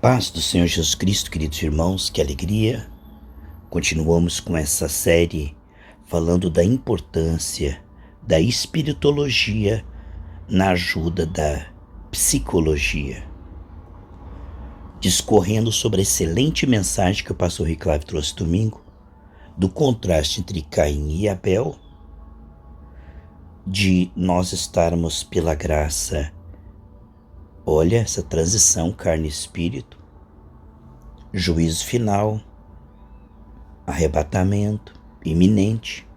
Paz do Senhor Jesus Cristo, queridos irmãos, que alegria! Continuamos com essa série falando da importância da espiritologia na ajuda da psicologia, discorrendo sobre a excelente mensagem que o pastor Riclave trouxe domingo, do contraste entre Caim e Abel, de nós estarmos pela graça. Olha essa transição carne e espírito, juízo final, arrebatamento iminente,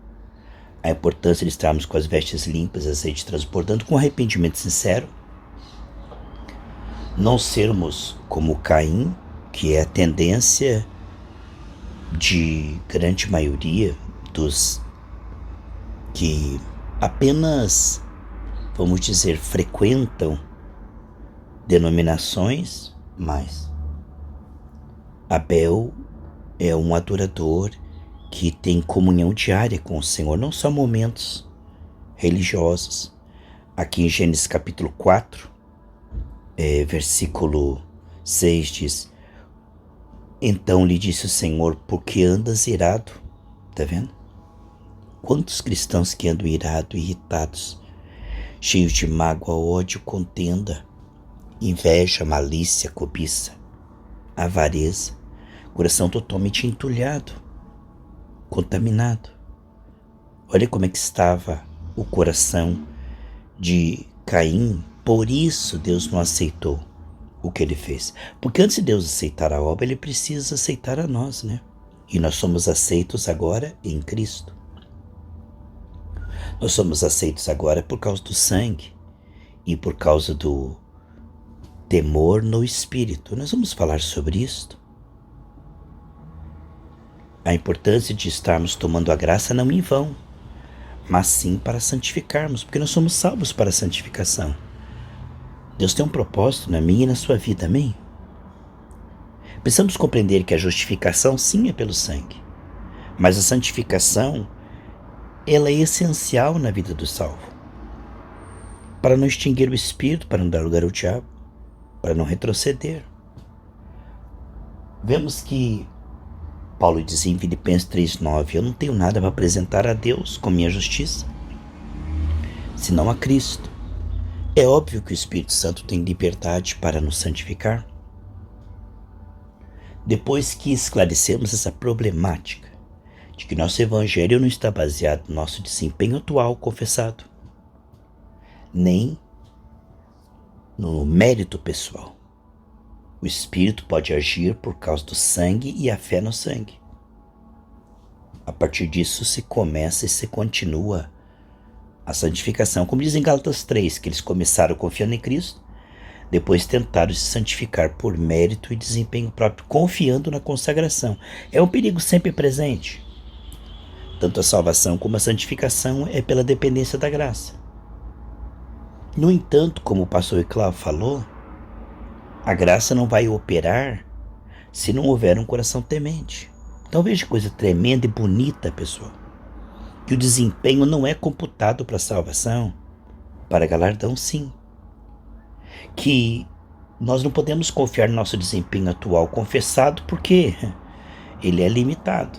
a importância de estarmos com as vestes limpas, azeite transbordando, com arrependimento sincero, não sermos como Caim, que é a tendência de grande maioria dos que apenas, vamos dizer, frequentam denominações, mas Abel é um adorador que tem comunhão diária com o Senhor, não só momentos religiosos. Aqui em Gênesis capítulo 4, versículo 6 diz: Então lhe disse o Senhor, por que andas irado? Tá vendo? Quantos cristãos que andam irados, irritados, cheios de mágoa, ódio, contenda, inveja, malícia, cobiça, avareza, coração totalmente entulhado, contaminado. Olha como é que estava o coração de Caim. Por isso Deus não aceitou o que ele fez. Porque antes de Deus aceitar a obra, ele precisa aceitar a nós, né? E nós somos aceitos agora em Cristo. Nós somos aceitos agora por causa do sangue e por causa do temor no Espírito. Nós vamos falar sobre isto. A importância de estarmos tomando a graça não em vão, mas sim para santificarmos, porque nós somos salvos para a santificação. Deus tem um propósito na minha e na sua vida, amém? Precisamos compreender que a justificação sim é pelo sangue, mas a santificação, ela é essencial na vida do salvo, para não extinguir o Espírito, para não dar lugar ao diabo, para não retroceder. Vemos que Paulo diz em Filipenses 3,9: Eu não tenho nada para apresentar a Deus com minha justiça, senão a Cristo. É óbvio que o Espírito Santo tem liberdade para nos santificar. Depois que esclarecemos essa problemática de que nosso evangelho não está baseado no nosso desempenho atual confessado, nem no mérito pessoal. O Espírito pode agir por causa do sangue e a fé no sangue. A partir disso se começa e se continua a santificação. Como diz em Gálatas 3, que eles começaram confiando em Cristo, depois tentaram se santificar por mérito e desempenho próprio, confiando na consagração. É um perigo sempre presente. Tanto a salvação como a santificação é pela dependência da graça. No entanto, como o pastor Iclau falou, a graça não vai operar se não houver um coração temente. Então veja que coisa tremenda e bonita, pessoal. Que o desempenho não é computado para a salvação, para galardão sim. Que nós não podemos confiar no nosso desempenho atual confessado porque ele é limitado.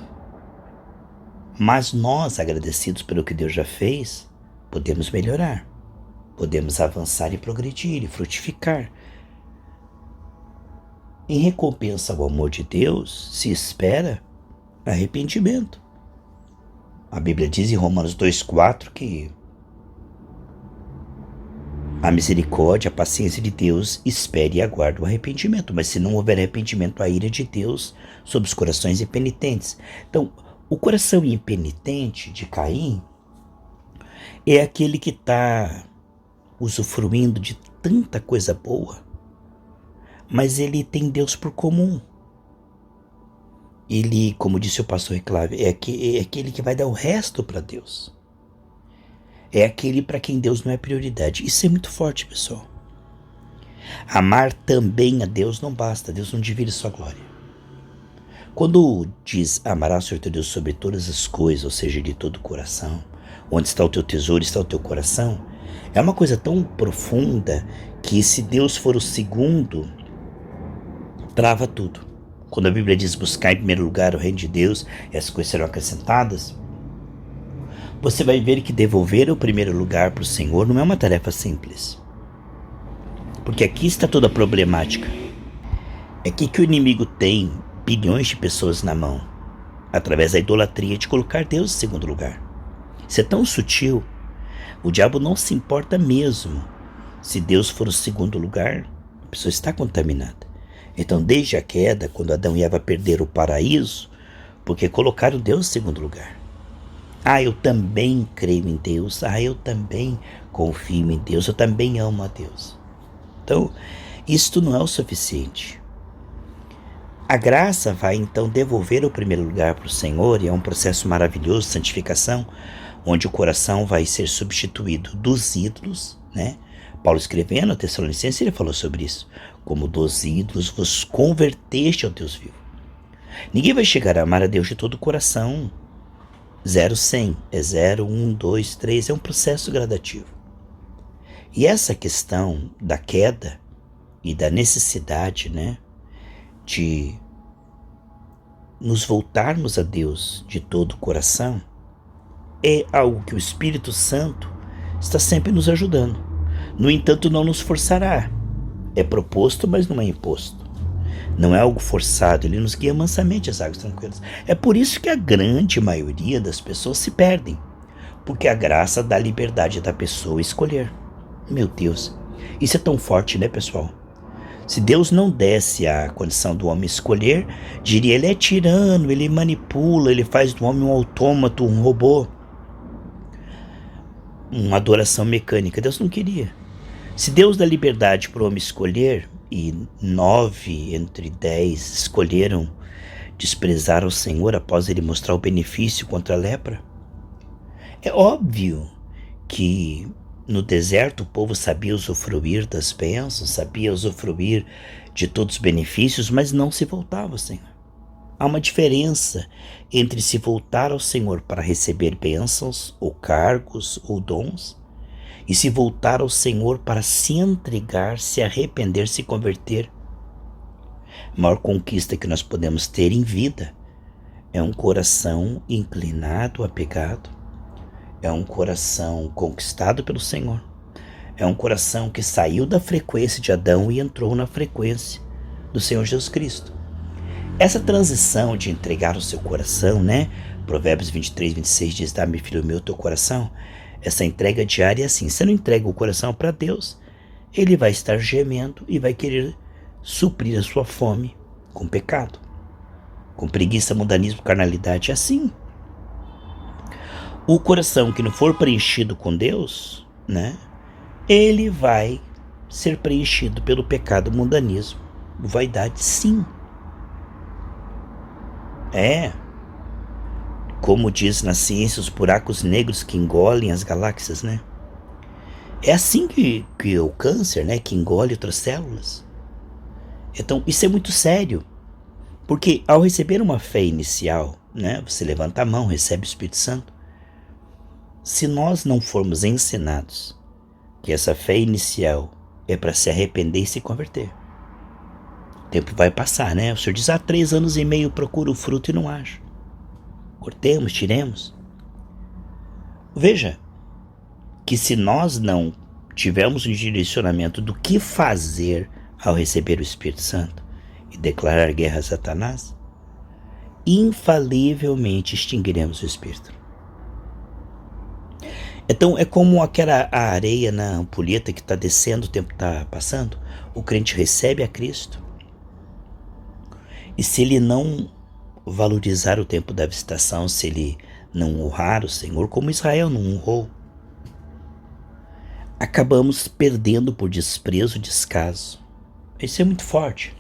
Mas nós, agradecidos pelo que Deus já fez, podemos melhorar. Podemos avançar e progredir e frutificar. Em recompensa ao amor de Deus, se espera arrependimento. A Bíblia diz em Romanos 2,4 que a misericórdia, a paciência de Deus espera e aguarda o arrependimento. Mas se não houver arrependimento, a ira de Deus sobre os corações impenitentes. Então, o coração impenitente de Caim é aquele que está usufruindo de tanta coisa boa, mas ele tem Deus por comum. Ele, como disse o pastor Reclave, é aquele que vai dar o resto para Deus. É aquele para quem Deus não é prioridade. Isso é muito forte, pessoal. Amar também a Deus não basta. Deus não divide sua glória. Quando diz amarás o Senhor teu Deus sobre todas as coisas, ou seja, de todo o coração, onde está o teu tesouro, está o teu coração, é uma coisa tão profunda que se Deus for o segundo trava tudo. Quando a Bíblia diz buscar em primeiro lugar o reino de Deus e as coisas serão acrescentadas, você vai ver que devolver o primeiro lugar para o Senhor não é uma tarefa simples. Porque aqui está toda a problemática. É aqui que o inimigo tem bilhões de pessoas na mão, através da idolatria de colocar Deus em segundo lugar. Isso é tão sutil. O diabo não se importa mesmo. Se Deus for o segundo lugar, a pessoa está contaminada. Então, desde a queda, quando Adão e Eva perderam o paraíso, porque colocaram Deus em segundo lugar. Eu também creio em Deus. Eu também confio em Deus. Eu também amo a Deus. Então, isto não é o suficiente. A graça vai então devolver o primeiro lugar para o Senhor, e é um processo maravilhoso de santificação, onde o coração vai ser substituído dos ídolos, né? Paulo escrevendo a Tessalonicenses, ele falou sobre isso. Como dos ídolos vos converteste ao Deus vivo. Ninguém vai chegar a amar a Deus de todo o coração. 0-100, é 0, 1, 2, 3, é um processo gradativo. E essa questão da queda e da necessidade, né, de nos voltarmos a Deus de todo o coração, é algo que o Espírito Santo está sempre nos ajudando. No entanto, não nos forçará. É proposto, mas não é imposto. Não é algo forçado, ele nos guia mansamente às águas tranquilas. É por isso que a grande maioria das pessoas se perdem, porque a graça dá a liberdade da pessoa escolher. Meu Deus, isso é tão forte, né, pessoal? Se Deus não desse a condição do homem escolher, diria, ele é tirano, ele manipula, ele faz do homem um autômato, um robô, uma adoração mecânica. Deus não queria. Se Deus dá liberdade para o homem escolher, e 9 entre 10 escolheram desprezar o Senhor após ele mostrar o benefício contra a lepra, é óbvio que no deserto o povo sabia usufruir das bênçãos, sabia usufruir de todos os benefícios, mas não se voltava ao Senhor. Há uma diferença entre se voltar ao Senhor para receber bênçãos, ou cargos, ou dons, e se voltar ao Senhor para se entregar, se arrepender, se converter. A maior conquista que nós podemos ter em vida é um coração inclinado, apegado. É um coração conquistado pelo Senhor. É um coração que saiu da frequência de Adão e entrou na frequência do Senhor Jesus Cristo. Essa transição de entregar o seu coração, né? Provérbios 23:26 diz, dá-me, filho meu, teu coração. Essa entrega diária é assim, você não entrega o coração para Deus, ele vai estar gemendo e vai querer suprir a sua fome com pecado, com preguiça, mundanismo, carnalidade. É assim. O coração que não for preenchido com Deus, né, ele vai ser preenchido pelo pecado, mundanismo, vaidade, sim. Como diz na ciência, os buracos negros que engolem as galáxias, né? É assim que o câncer, né, que engole outras células. Então, isso é muito sério. Porque ao receber uma fé inicial, né, você levanta a mão, recebe o Espírito Santo. Se nós não formos ensinados que essa fé inicial é para se arrepender e se converter, o tempo vai passar, né? O Senhor diz, há 3 anos e meio procuro o fruto e não acho. Cortemos, tiremos. Veja que se nós não tivermos um direcionamento do que fazer ao receber o Espírito Santo e declarar guerra a Satanás, infalivelmente extinguiremos o Espírito. Então é como a areia na ampulheta que está descendo, o tempo está passando, o crente recebe a Cristo, e se ele não valorizar o tempo da visitação, se ele não honrar o Senhor, como Israel não honrou, acabamos perdendo por desprezo, descaso. Isso é muito forte.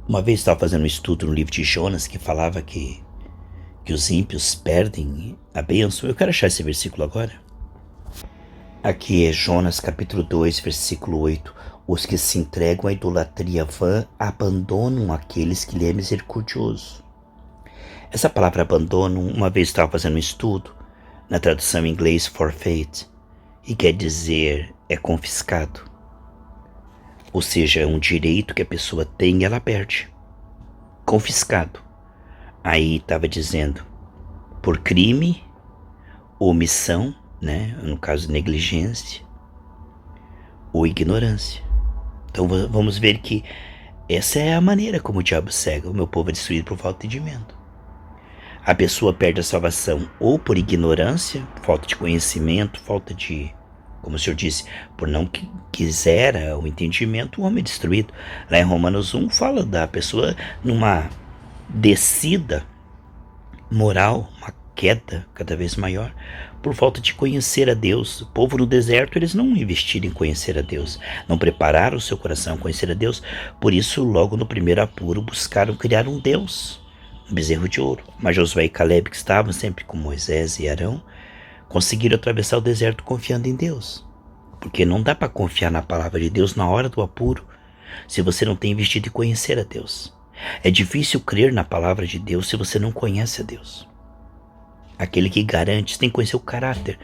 Uma vez estava fazendo um estudo no livro de Jonas que falava que os ímpios perdem a bênção. Eu quero achar esse versículo agora. Aqui é Jonas capítulo 2, versículo 8. Os que se entregam à idolatria vã abandonam aqueles que lhe é misericordioso. Essa palavra abandono, uma vez estava fazendo um estudo, na tradução em inglês forfeit, e quer dizer é confiscado. Ou seja, é um direito que a pessoa tem e ela perde. Confiscado. Aí estava dizendo, por crime, omissão, né? No caso, negligência ou ignorância. Então vamos ver que essa é a maneira como o diabo cega. O meu povo é destruído por falta de entendimento. A pessoa perde a salvação ou por ignorância, falta de conhecimento, falta de, como o Senhor disse, por não quiser o entendimento, o homem é destruído. Lá em Romanos 1 fala da pessoa numa descida moral, uma queda cada vez maior, por falta de conhecer a Deus. O povo no deserto, eles não investiram em conhecer a Deus, não prepararam o seu coração a conhecer a Deus, por isso logo no primeiro apuro buscaram criar um Deus, um bezerro de ouro. Mas Josué e Caleb, que estavam sempre com Moisés e Arão, conseguiram atravessar o deserto confiando em Deus, porque não dá para confiar na palavra de Deus na hora do apuro, se você não tem investido em conhecer a Deus. É difícil crer na palavra de Deus se você não conhece a Deus. Aquele que garante, você tem que conhecer o caráter.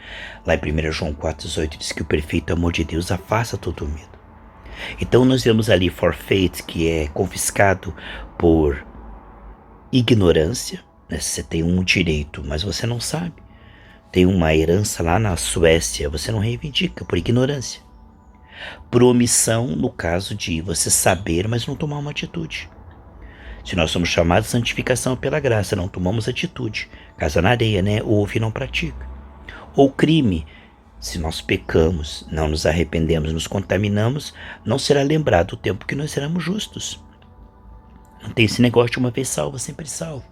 Lá em 1 João 4,18 diz que o perfeito amor de Deus afasta todo medo. Então nós vemos ali forfeit, que é confiscado por ignorância, né? Você tem um direito, mas você não sabe. Tem uma herança lá na Suécia, você não reivindica por ignorância. Por omissão, no caso de você saber, mas não tomar uma atitude. Se nós somos chamados de santificação pela graça, não tomamos atitude, casa na areia, né? Ouve e não pratica. Ou crime, se nós pecamos, não nos arrependemos, nos contaminamos, não será lembrado o tempo que nós seremos justos. Não tem esse negócio de uma vez salvo, sempre salvo.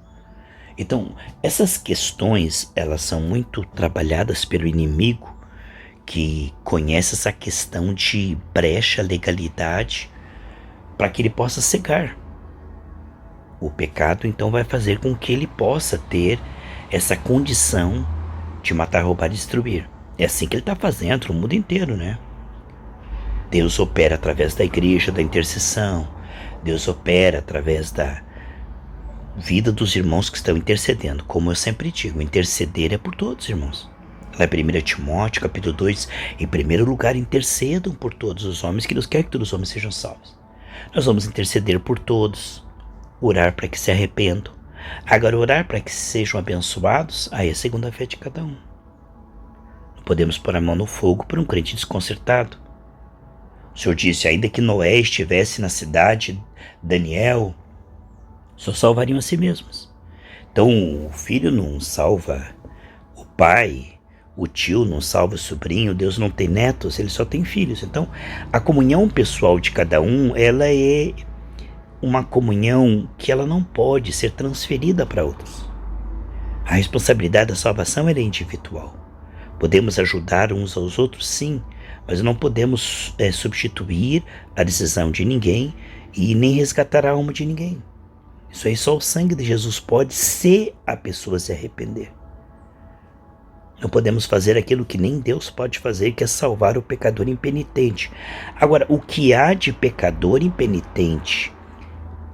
Então, essas questões, elas são muito trabalhadas pelo inimigo, que conhece essa questão de brecha, legalidade, para que ele possa cegar. O pecado, então, vai fazer com que ele possa ter essa condição de matar, roubar e destruir. É assim que ele está fazendo no mundo inteiro, né? Deus opera através da igreja, da intercessão. Deus opera através da vida dos irmãos que estão intercedendo. Como eu sempre digo, interceder é por todos, irmãos. Lá em 1 Timóteo, capítulo 2, em primeiro lugar, intercedam por todos os homens, que Deus quer que todos os homens sejam salvos. Nós vamos interceder por todos. Orar para que se arrependam. Agora, orar para que sejam abençoados, aí é segundo a fé de cada um. Não podemos pôr a mão no fogo por um crente desconcertado. O Senhor disse, ainda que Noé estivesse na cidade, Daniel, só salvariam a si mesmos. Então, o filho não salva o pai, o tio não salva o sobrinho, Deus não tem netos, ele só tem filhos. Então, a comunhão pessoal de cada um, ela é uma comunhão que ela não pode ser transferida para outros. A responsabilidade da salvação é individual. Podemos ajudar uns aos outros, sim, mas não podemos substituir a decisão de ninguém e nem resgatar a alma de ninguém. Isso aí só o sangue de Jesus pode, se a pessoa se arrepender. Não podemos fazer aquilo que nem Deus pode fazer, que é salvar o pecador impenitente. Agora, o que há de pecador impenitente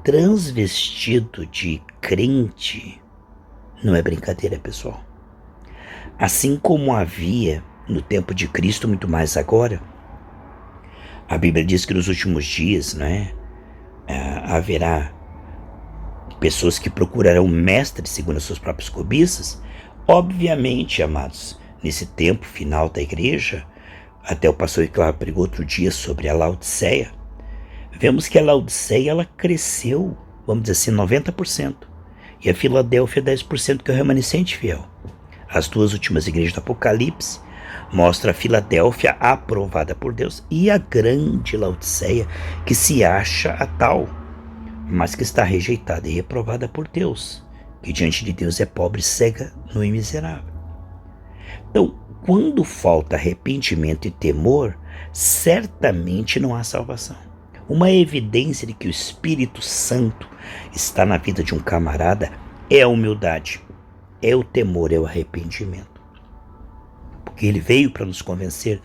transvestido de crente não é brincadeira, pessoal. Assim como havia no tempo de Cristo, muito mais agora, a Bíblia diz que nos últimos dias, né, haverá pessoas que procurarão mestres segundo as suas próprias cobiças. Obviamente, amados, nesse tempo final da igreja, até o pastor Iclávio pregou outro dia sobre a Laodiceia, vemos que a Laodiceia, ela cresceu, vamos dizer assim, 90%. E a Filadélfia 10%, que é o remanescente fiel. As duas últimas igrejas do Apocalipse mostram a Filadélfia aprovada por Deus e a grande Laodiceia, que se acha a tal, mas que está rejeitada e reprovada por Deus, que diante de Deus é pobre, cega, nu e miserável. Então, quando falta arrependimento e temor, certamente não há salvação. Uma evidência de que o Espírito Santo está na vida de um camarada é a humildade, é o temor, é o arrependimento. Porque ele veio para nos convencer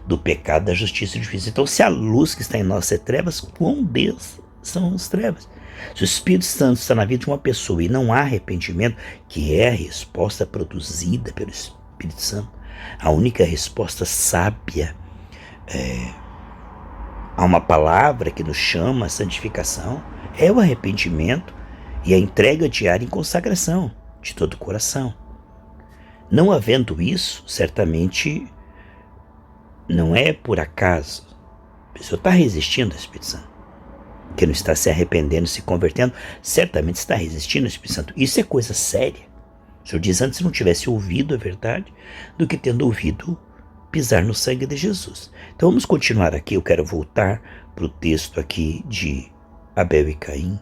do pecado, da justiça e do juízo. Então, se a luz que está em nós é trevas, quão Deus são as trevas? Se o Espírito Santo está na vida de uma pessoa e não há arrependimento, que é a resposta produzida pelo Espírito Santo, a única resposta sábia Há uma palavra que nos chama à santificação, é o arrependimento e a entrega diária em consagração de todo o coração. Não havendo isso, certamente não é por acaso. A pessoa está resistindo ao Espírito Santo. Que não está se arrependendo, se convertendo, certamente está resistindo ao Espírito Santo. Isso é coisa séria. O Senhor diz antes, se não tivesse ouvido a verdade, do que tendo ouvido pisar no sangue de Jesus. Então vamos continuar aqui. Eu quero voltar para o texto aqui de Abel e Caim.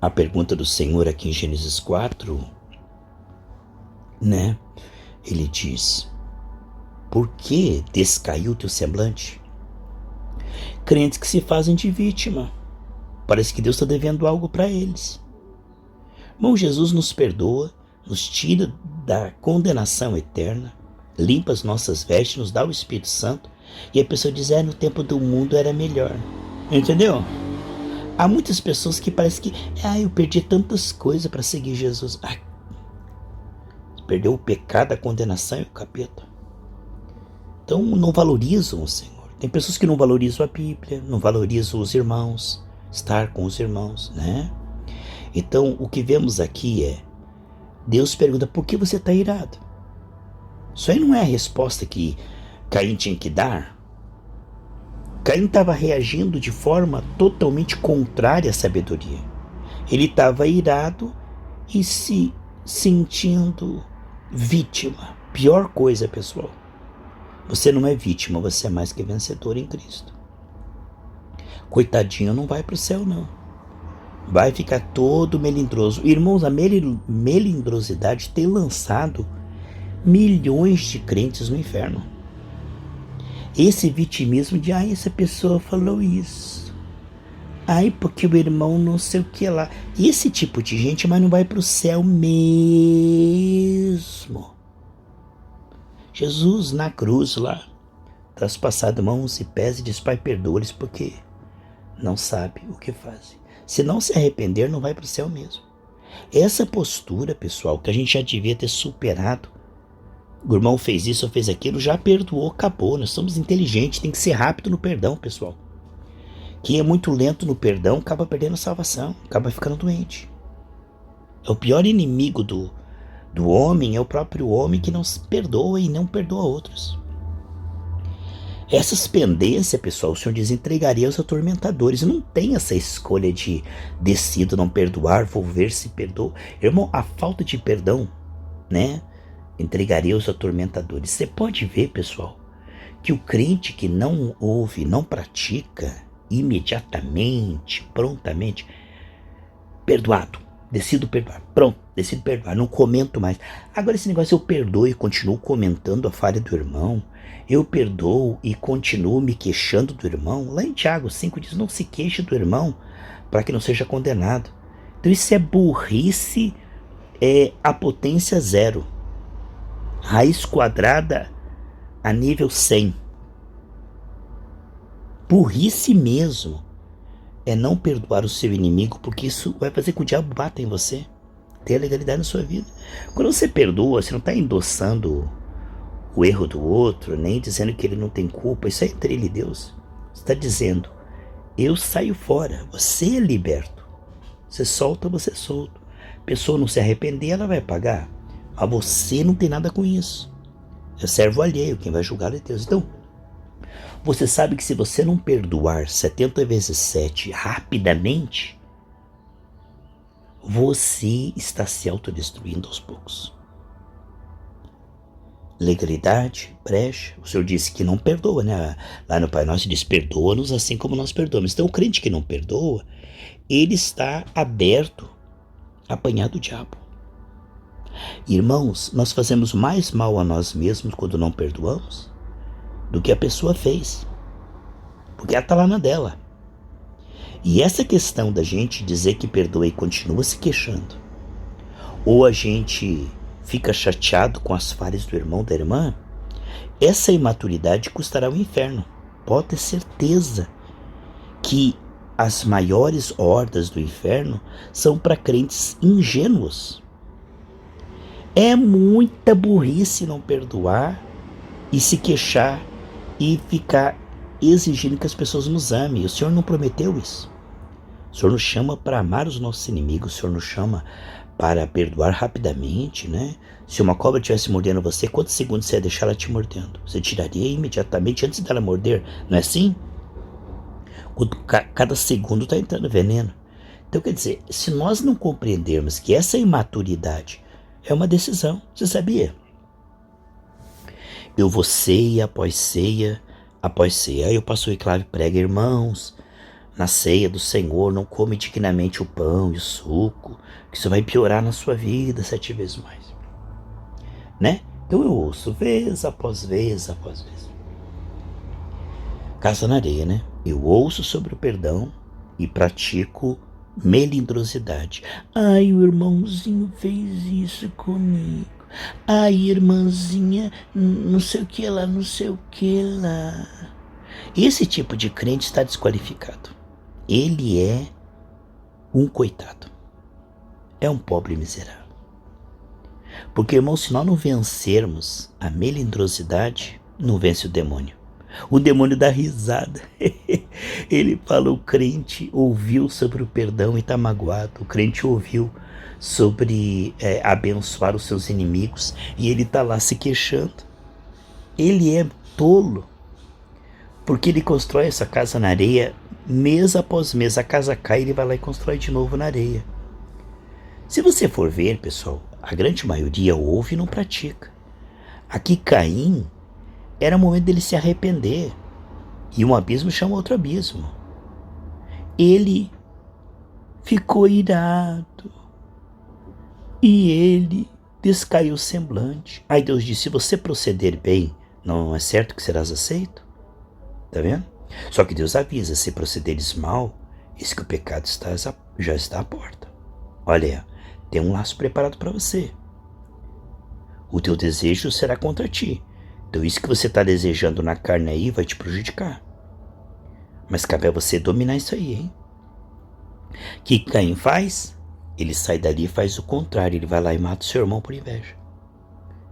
A pergunta do Senhor aqui em Gênesis 4, né? Ele diz: por que descaiu o teu semblante? Crentes que se fazem de vítima. Parece que Deus está devendo algo para eles. Irmão, Jesus nos perdoa, nos tira da condenação eterna, limpa as nossas vestes, nos dá o Espírito Santo, e a pessoa diz: no tempo do mundo era melhor. Entendeu? Há muitas pessoas que parecem que eu perdi tantas coisas para seguir Jesus. Perdeu o pecado, a condenação e o capeta. Então não valorizam o Senhor. Tem pessoas que não valorizam a Bíblia, não valorizam os irmãos, estar com os irmãos, né? Então o que vemos aqui é, Deus pergunta: por que você está irado? Isso aí não é a resposta que Caim tinha que dar. Caim estava reagindo de forma totalmente contrária à sabedoria. Ele estava irado e se sentindo vítima. Pior coisa, pessoal. Você não é vítima, você é mais que vencedor em Cristo. Coitadinho não vai para o céu, não. Vai ficar todo melindroso. Irmãos, a melindrosidade tem lançado milhões de crentes no inferno. Esse vitimismo de, essa pessoa falou isso. Porque o irmão não sei o que lá. Esse tipo de gente, mas não vai para o céu mesmo. Jesus na cruz lá, traspassado mãos e pés, e diz: Pai, perdoa-lhes porque não sabe o que fazem. Se não se arrepender, não vai para o céu mesmo. Essa postura, pessoal, que a gente já devia ter superado. O irmão fez isso ou fez aquilo, já perdoou, acabou. Nós somos inteligentes, tem que ser rápido no perdão, pessoal. Quem é muito lento no perdão acaba perdendo a salvação, acaba ficando doente. É o pior inimigo do homem, é o próprio homem que não se perdoa e não perdoa outros. Essas pendências, pessoal, o Senhor diz: entregaria aos atormentadores. Não tem essa escolha de decido não perdoar, vou ver se perdoa. Irmão, a falta de perdão, né? Entregaria aos atormentadores. Você pode ver, pessoal, que o crente que não ouve, não pratica imediatamente, prontamente, perdoado. Decido perdoar. Pronto, decido perdoar. Não comento mais. Agora esse negócio, eu perdoo e continuo comentando a falha do irmão. Eu perdoo e continuo me queixando do irmão. Lá em Tiago 5 diz: não se queixe do irmão para que não seja condenado. Então isso é burrice, a potência 0. Raiz quadrada a nível 100. Burrice mesmo. É não perdoar o seu inimigo, porque isso vai fazer que o diabo bata em você. Tenha legalidade na sua vida. Quando você perdoa, você não está endossando o erro do outro, nem dizendo que ele não tem culpa. Isso é entre ele e Deus. Você está dizendo: eu saio fora, você é liberto. Você solta, você é solto. A pessoa não se arrepender, ela vai pagar. Mas você não tem nada com isso. É servo alheio, quem vai julgar é Deus. Então, você sabe que se você não perdoar 70 vezes 7 rapidamente, você está se autodestruindo aos poucos. Legalidade, brecha. O Senhor disse que não perdoa, né? Lá no Pai Nosso diz: perdoa-nos assim como nós perdoamos. Então o crente que não perdoa, ele está aberto a apanhar do diabo. Irmãos, nós fazemos mais mal a nós mesmos quando não perdoamos do que a pessoa fez, porque ela está lá na dela. E essa questão da gente dizer que perdoa e continua se queixando, ou a gente fica chateado com as falhas do irmão, da irmã, essa imaturidade custará o inferno. Pode ter certeza que as maiores hordas do inferno são para crentes ingênuos. É muita burrice não perdoar e se queixar e ficar exigindo que as pessoas nos amem. O Senhor não prometeu isso. O Senhor nos chama para amar os nossos inimigos. O Senhor nos chama para perdoar rapidamente, né? Se uma cobra estivesse mordendo você, quantos segundos você ia deixar ela te mordendo? Você tiraria imediatamente antes dela morder, não é assim? Cada segundo está entrando veneno. Então, quer dizer, se nós não compreendermos que essa imaturidade é uma decisão, você sabia? Eu vou ceia após ceia após ceia. Aí o pastor Enclave prega, irmãos, na ceia do Senhor, não come dignamente o pão e o suco, que isso vai piorar na sua vida 7 vezes mais. Né? Então eu ouço vez após vez após vez. Casa na areia, né? Eu ouço sobre o perdão e pratico melindrosidade. Ai, o irmãozinho fez isso comigo. Ai, irmãzinha, não sei o que lá, não sei o que lá. Esse tipo de crente está desqualificado. Ele é um coitado. É um pobre miserável. Porque, irmão, se nós não vencermos a melindrosidade, não vence o demônio. O demônio dá risada. Ele fala, o crente ouviu sobre o perdão e está magoado. O crente ouviu sobre abençoar os seus inimigos e ele está lá se queixando. Ele é tolo, porque ele constrói essa casa na areia mês após mês. A casa cai e ele vai lá e constrói de novo na areia. Se você for ver, pessoal, a grande maioria ouve e não pratica. Aqui Caim era o momento dele se arrepender. E um abismo chama outro abismo. Ele ficou irado. E ele descaiu o semblante. Aí Deus disse, se você proceder bem, não é certo que serás aceito? Tá vendo? Só que Deus avisa, se procederes mal, eis que o pecado já está à porta. Olha, tem um laço preparado para você. O teu desejo será contra ti. Então isso que você está desejando na carne aí vai te prejudicar. Mas cabe a você dominar isso aí, hein? O que Caim faz? Ele sai dali e faz o contrário. Ele vai lá e mata o seu irmão por inveja.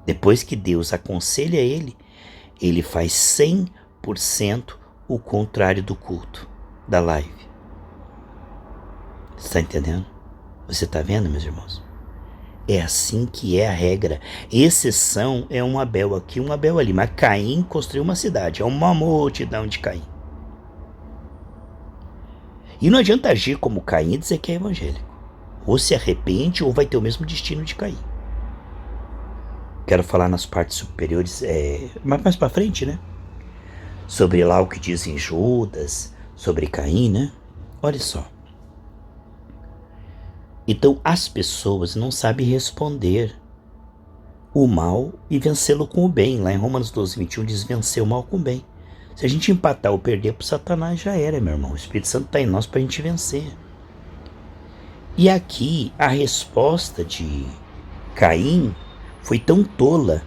Depois que Deus aconselha ele, ele faz 100% o contrário do culto, da live. Você está entendendo? Você está vendo, meus irmãos? É assim que é a regra. Exceção é um Abel aqui, um Abel ali. Mas Caim construiu uma cidade. É uma multidão de Caim. E não adianta agir como Caim e dizer que é evangélico. Ou se arrepende ou vai ter o mesmo destino de Caim. Quero falar nas partes superiores, mais para frente, né? Sobre lá o que dizem Judas, sobre Caim, né? Olha só. Então as pessoas não sabem responder o mal e vencê-lo com o bem. Lá em Romanos 12, 21 diz vencer o mal com o bem. Se a gente empatar ou perder para Satanás, já era, meu irmão. O Espírito Santo está em nós para a gente vencer. E aqui a resposta de Caim foi tão tola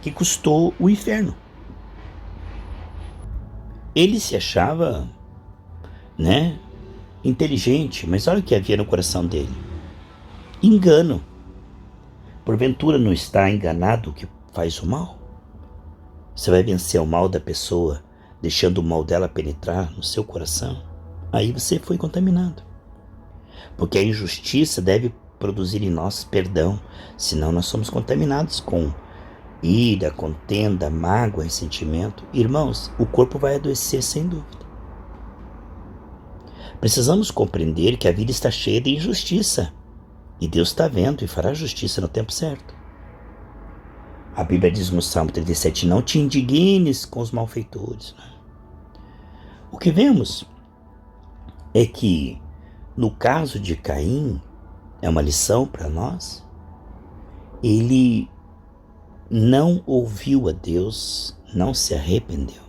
que custou o inferno. Ele se achava, né, inteligente, mas olha o que havia no coração dele. Engano. Porventura não está enganado o que faz o mal? Você vai vencer o mal da pessoa, deixando o mal dela penetrar no seu coração? Aí você foi contaminado. Porque a injustiça deve produzir em nós perdão, senão nós somos contaminados com ira, contenda, mágoa, ressentimento. Irmãos, o corpo vai adoecer sem dúvida. Precisamos compreender que a vida está cheia de injustiça. E Deus está vendo e fará justiça no tempo certo. A Bíblia diz no Salmo 37, não te indignes com os malfeitores. O que vemos é que, no caso de Caim, é uma lição para nós, ele não ouviu a Deus, não se arrependeu.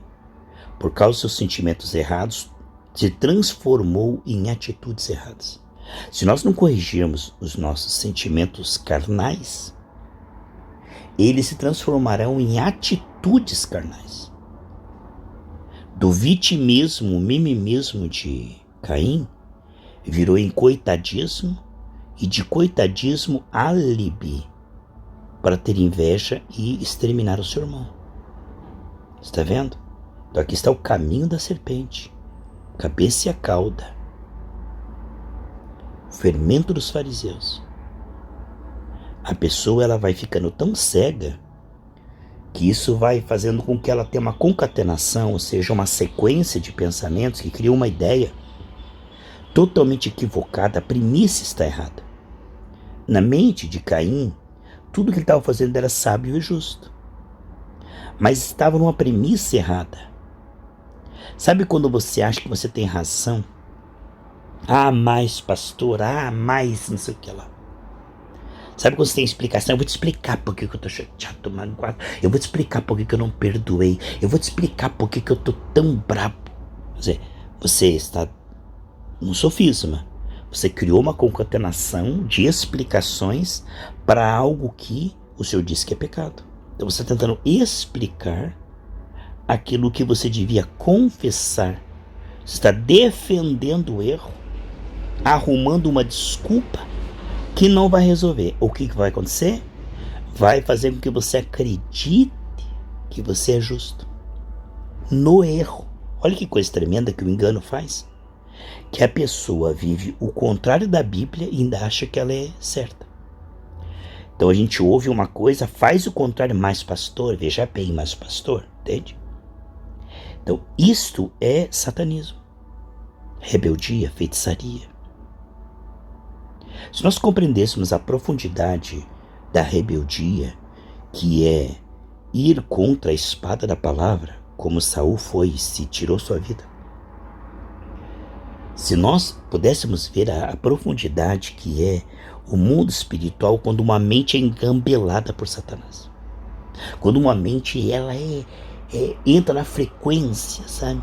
Por causa dos seus sentimentos errados, se transformou em atitudes erradas. Se nós não corrigirmos os nossos sentimentos carnais, eles se transformarão em atitudes carnais. Do vitimismo, mimimismo de Caim, virou em coitadismo, e de coitadismo, álibi para ter inveja e exterminar o seu irmão. Está vendo? Então aqui está o caminho da serpente, cabeça e a cauda, o fermento dos fariseus. A pessoa ela vai ficando tão cega que isso vai fazendo com que ela tenha uma concatenação, ou seja, uma sequência de pensamentos que cria uma ideia totalmente equivocada. A premissa está errada. Na mente de Caim, tudo que ele estava fazendo era sábio e justo, mas estava numa premissa errada. Sabe quando você acha que você tem razão? Ah, mais pastor, mais não sei o que lá. Sabe quando você tem explicação? Eu vou te explicar por que eu tô chateado, magoado. Eu vou te explicar por que eu não perdoei. Eu vou te explicar por que eu tô tão bravo. Quer dizer, você está num sofisma. Você criou uma concatenação de explicações para algo que o Senhor disse que é pecado. Então você está tentando explicar aquilo que você devia confessar. Você está defendendo o erro, arrumando uma desculpa que não vai resolver. O que vai acontecer? Vai fazer com que você acredite que você é justo no erro. Olha que coisa tremenda que o engano faz. Que a pessoa vive o contrário da Bíblia e ainda acha que ela é certa. Então a gente ouve uma coisa, faz o contrário, mais pastor, veja bem, mais pastor, entende? Então isto é satanismo, rebeldia, feitiçaria. Se nós compreendêssemos a profundidade da rebeldia, que é ir contra a espada da palavra, como Saul foi e se tirou sua vida. Se nós pudéssemos ver a profundidade que é o mundo espiritual quando uma mente é engambelada por Satanás. Quando uma mente ela entra na frequência, sabe?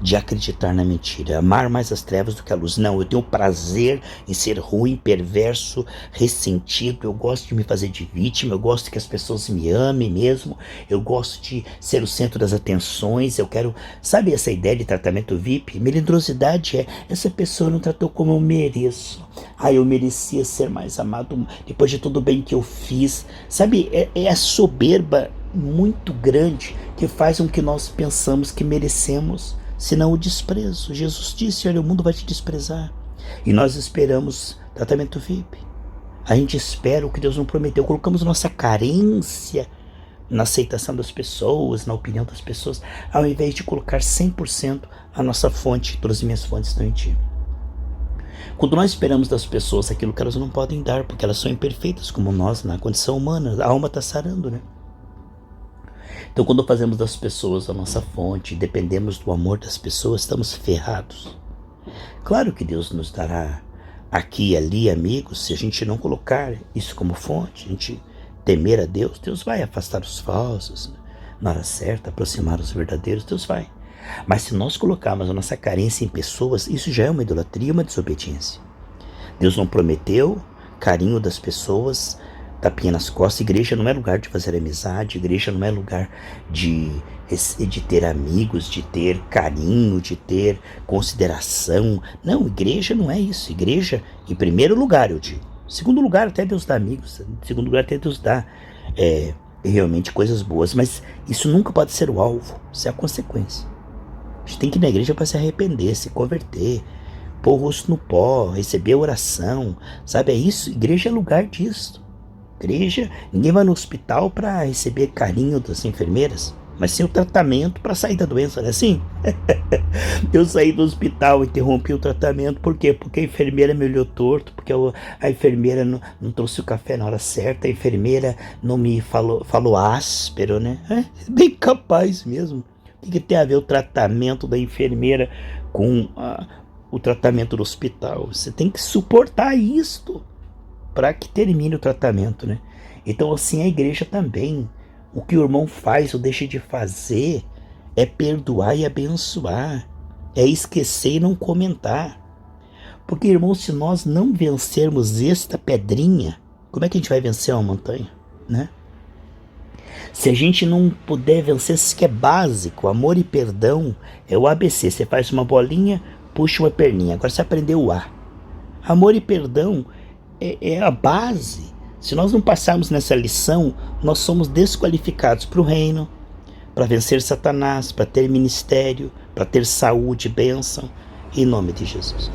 De acreditar na mentira, amar mais as trevas do que a luz. Não, eu tenho prazer em ser ruim, perverso, ressentido, eu gosto de me fazer de vítima, eu gosto que as pessoas me amem mesmo, eu gosto de ser o centro das atenções, eu quero, sabe essa ideia de tratamento VIP? Melindrosidade é, essa pessoa não tratou como eu mereço, eu merecia ser mais amado depois de tudo bem que eu fiz, sabe, é a soberba muito grande que faz com que nós pensamos que merecemos, senão o desprezo. Jesus disse, olha, o mundo vai te desprezar. E nós esperamos tratamento VIP. A gente espera o que Deus não prometeu. Colocamos nossa carência na aceitação das pessoas, na opinião das pessoas, ao invés de colocar 100% a nossa fonte. Todas as minhas fontes estão em ti. Quando nós esperamos das pessoas aquilo que elas não podem dar, porque elas são imperfeitas como nós, na condição humana, a alma está sarando, né? Então quando fazemos das pessoas a nossa fonte, dependemos do amor das pessoas, estamos ferrados. Claro que Deus nos dará aqui e ali amigos, se a gente não colocar isso como fonte, a gente temer a Deus, Deus vai afastar os falsos, na hora certa, aproximar os verdadeiros, Deus vai. Mas se nós colocarmos a nossa carência em pessoas, isso já é uma idolatria, uma desobediência. Deus não prometeu carinho das pessoas, tapinha nas costas. Igreja não é lugar de fazer amizade, igreja não é lugar de ter amigos, de ter carinho, de ter consideração. Não, igreja não é isso. Igreja, em primeiro lugar, eu digo. Em segundo lugar, até Deus dá amigos. Em segundo lugar, até Deus dá realmente coisas boas. Mas isso nunca pode ser o alvo, isso é a consequência. A gente tem que ir na igreja para se arrepender, se converter, pôr o rosto no pó, receber oração, sabe? É isso, igreja é lugar disso. Igreja, ninguém vai no hospital para receber carinho das enfermeiras, mas sim o tratamento para sair da doença, não é assim? Eu saí do hospital, interrompi o tratamento, por quê? Porque a enfermeira me olhou torto, porque a enfermeira não trouxe o café na hora certa, a enfermeira não me falou áspero, né? Bem capaz mesmo. O que tem a ver o tratamento da enfermeira com o tratamento do hospital? Você tem que suportar isto para que termine o tratamento, né? Então assim a igreja também, o que o irmão faz ou deixa de fazer é perdoar e abençoar, é esquecer e não comentar, porque irmão, se nós não vencermos esta pedrinha, como é que a gente vai vencer uma montanha, né? Se a gente não puder vencer isso que é básico, amor e perdão é o ABC, você faz uma bolinha, puxa uma perninha, agora você aprendeu o A. Amor e perdão é a base. Se nós não passarmos nessa lição, nós somos desqualificados para o reino, para vencer Satanás, para ter ministério, para ter saúde, bênção, em nome de Jesus.